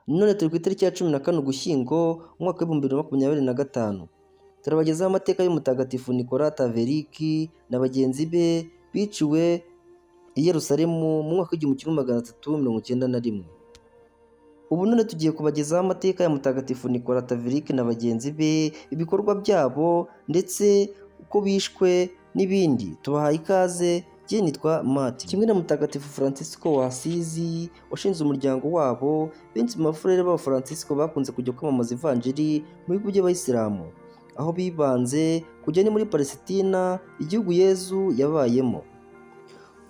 None turi ku itariki ya 14 Ugushyingo umwaka w'ibihumbi 2025. Turabagezaho amateka y'Umutagatifu Nicolas Taveliki na bagenzi be biciwe i Yerusalemu mu mwaka w'igihumbi kimwe magana atatu mirongo icyenda na rimwe. Ubu none tugiye kubagezaho amateka ya Mutagatifu Nicolas Taveliki na bagenzi be, ibikorwa byabo ndetse uko bishwe n'ibindi. Tubahaye ikaze. Jye nitwa Mati. Kimwe na Mutagatifu Francisco wa Asizi washinze umuryango wabo, benshi mu bafurere b'Abafaransisko bakunze kujya kwamamaza ivanjiri mu bihugu by'Abayisilamu, aho bibanze kujya ni muri Palesitina, igihugu Yezu yabayemo.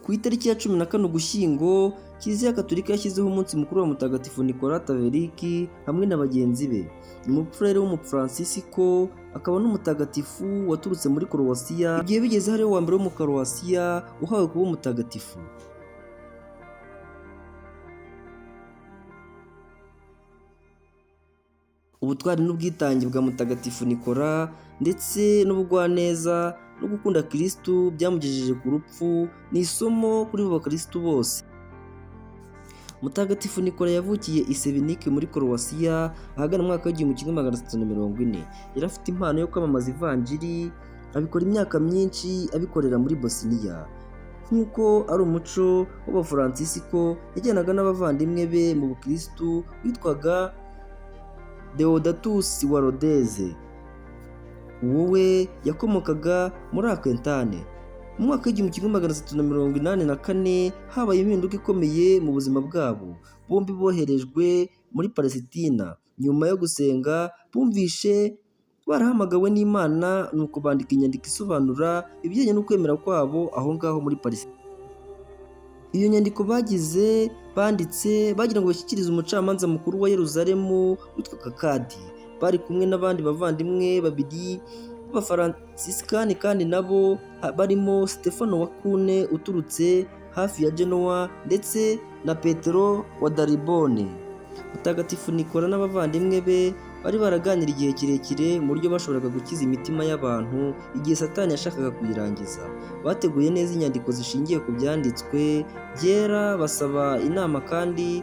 Ku itariki ya 14 Ugushyingo, Kiliziya Gatolika yashyizeho umunsi mukuru wa Mutagatifu Nicolas Taveliki hamwe na bagenzi be. Ni umufurere w'Umufransisko, akaba n'umutagatifu waturutse muri Korowasiya, igihe bigeze hariho wa mbere wo mu Korowasiya uhawe kuba umutagatifu. Ubutwari n'ubwitange bwa Mutagatifu Nicolas ndetse n'ubugwaneza no gukunda Kristu byamugejeje ku rupfu, ni isomo kuri bo bakristu bose. Mutagatifu Nicolas yavukiye i Sevinike muri Korowasiya ahagana mu mwaka w'igihumbi kimwe magana atatu na mirongo ine. Yari afite impano yo kwamamaza ivanjiri, abikora imyaka myinshi abikorera muri Bosiniya. Nk'uko ari umuco w'Abafaransisko, yajyanaga n'abavandimwe be mu bukristu witwaga Deodatus wa Rodeze. Wowe yakomokaga muri Aquitaine. Mu mwaka w'igihumbi kimwe magana atatu na mirongo inani na kane habaye impinduka ikomeye mu buzima bwabo. Bombi boherejwe muri Palesitina. Nyuma yo gusenga bumvishe barahamagawe n'Imana, nuko bandika inyandiko isobanura ibijyanye no kwemera kwabo aho ngaho muri Palesitina. Iyo nyandiko banditse bagira ngo bashyikirize umucamanza mukuru wa Yerusalemu witwaga Kadi. Bari kumwe n'abandi bavandimwe babiri b'Abafaransisikani kandi nabo barimo Stefano wa Kune uturutse hafi ya Genoa ndetse na Petero wa Daribone. Mutagatifu Nicolas n'abavandimwe be bari baraganira igihe kirekire mu buryo bashoboraga gukiza imitima y'abantu igihe Satani yashakaga kuyirangiza. Bateguye neza inyandiko zishingiye ku byanditswe byera, basaba inama kandi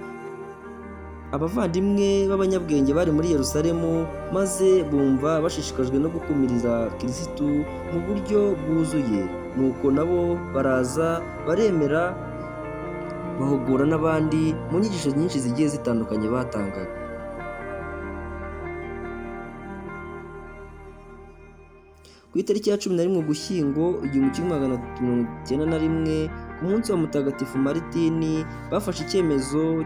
abavandimwe b'abanyabwenge bari muri Yerusalemu, maze bumva bashishikajwe no gukumirira Kristu mu buryo bwuzuye. Nuko nabo baraza baremera, bahugura n'abandi mu nyigisho nyinshi zigiye zitandukanye batangaga. Ku itariki ya 11 Ugushyingo igihumbi kimwe magana atatu mirongo icyenda na rimwe, ku munsi wa Mutagatifu Maritini, bafashe icyemezo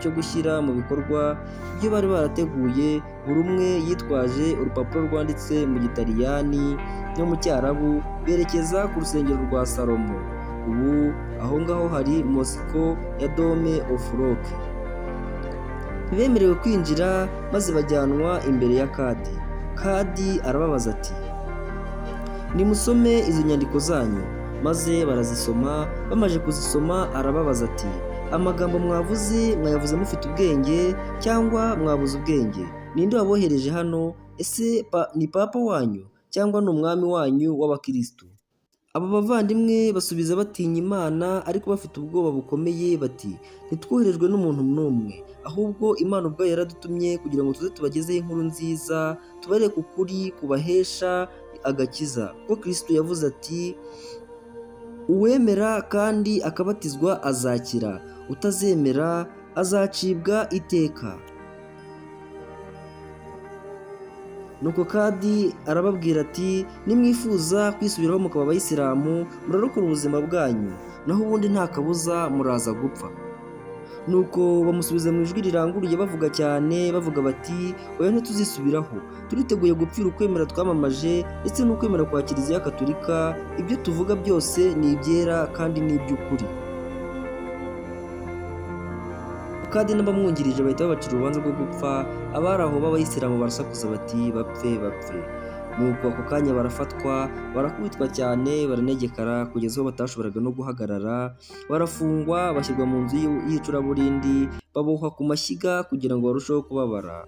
cyo gushyira mu bikorwa ibyo bari barateguye. Buri umwe yitwaje urupapuro rwanditse mu Gitaliyani no mu Cyarabu, berekeza ku rusengero rwa Salomo. Ubu aho ngaho hari Mosiko ya Dome of Rock. Ntibemerewe kwinjira, maze bajyanwa imbere ya Kadi. Kadi arababaza ati, nimusome izo nyandiko zanyu. Maze barazisoma. Bamaze kuzisoma arababaza ati, amagambo mwavuze mwayavuze mufite ubwenge cyangwa mwabuze ubwenge? Ninde wabohereje hano? Ese ni papa wanyu cyangwa ni umwami wanyu w'Abakristu? Abo bavandimwe basubiza batinya Imana ariko bafite ubwoba bukomeye bati, ntitwoherejwe n'umuntu n'umwe, ahubwo Imana ubwayo yaradutumye kugira ngo tuze tubagezeho inkuru nziza, tubereke ukuri kubahesha agakiza. Kuko Kristo yavuze ati, uwemera kandi akabatizwa azakira, utazemera azacibwa iteka. Nuko Kadi arababwira ati, nimwifuza kwisubiraho mukaba Abayisilamu, murarokora ubuzima bwanyu, naho ubundi nta kabuza muraza gupfa. Nuko bamusubiza mu ijwi riranguruye bavuga cyane, bavuga bati, oya ntituzisubiraho, turiteguye gupfira ukwemera twamamaje ndetse n'ukwemera kwa Kiliziya Gatolika. Ibyo tuvuga byose ni ibyera kandi ni iby'ukuri. Kadi n'abamwungirije bahita babacira urubanza rwo gupfa. Abari aho b'Abayisilamu barasakuza bati, bapfe bapfe. Nuko ako kanya barafatwa, barakubitwa cyane, baranegekara kugeza aho batashoboraga no guhagarara. Barafungwa, bashyirwa mu nzu y'icuraburindi, babohwa ku mashyiga kugira ngo barusheho kubabara.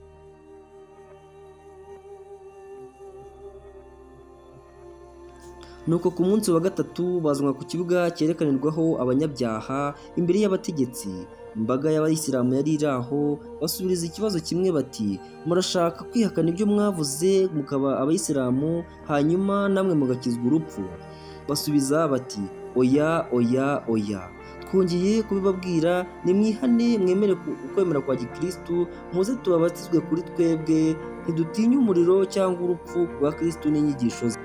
Nuko ku munsi wa gatatu bazanwa ku kibuga cyerekanirwaho abanyabyaha imbere y'abategetsi. Imbaga y'abayisilamu yari iri aho basubiriza ikibazo kimwe bati, murashaka kwihakana ibyo mwavuze mukaba abayisilamu hanyuma namwe mugakizwa urupfu? Basubiza bati, oya oya oya, twongeye kubibabwira, nimwihane mwemere ukwemera kwa gikristu, muze tubabatizwe kuri twebwe, ntidutinya umuriro cyangwa urupfu rwa kristu n'inyigisho ze.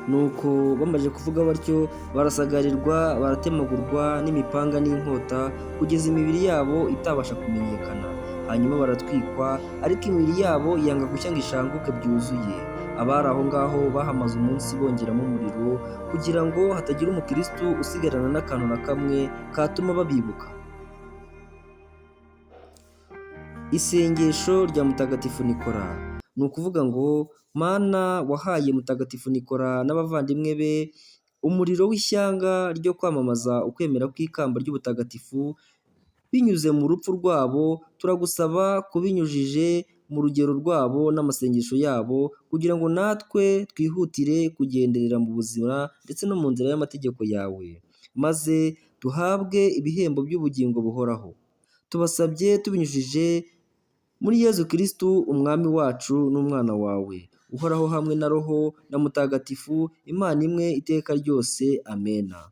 Nuko bamaze kuvuga batyo barasagarirwa, baratemagurwa n'imipanga n'inkota kugeza imibiri yabo itabasha kumenyekana. Hanyuma baratwikwa, ariko imibiri yabo yanga gushya ngo ishanguke byuzuye. Abari aho ngaho bahamaze umunsi bongeramo umuriro kugira ngo hatagira umukristu usigarana n'akantu na kamwe katuma babibuka. Isengesho rya Mutagatifu Nikora. Ni ukuvuga ngo, Mana wahaye Mutagatifu Nikora n'abavandimwe be umuriro w'ishyanga ryo kwamamaza ukwemera kw'ikamba ry'ubutagatifu binyuze mu rupfu rwabo, turagusaba kubinyujije mu rugero rwabo n'amasengesho yabo, kugira ngo natwe twihutire kugenderera mu buzima ndetse no mu nzira y'amategeko yawe, maze duhabwe ibihembo by'ubugingo buhoraho. Tubasabye tubinyujije muri Yezu Kristu umwami wacu n'umwana wawe, uhoraho hamwe na Roho na Mutagatifu, Imana imwe iteka ryose. Amena.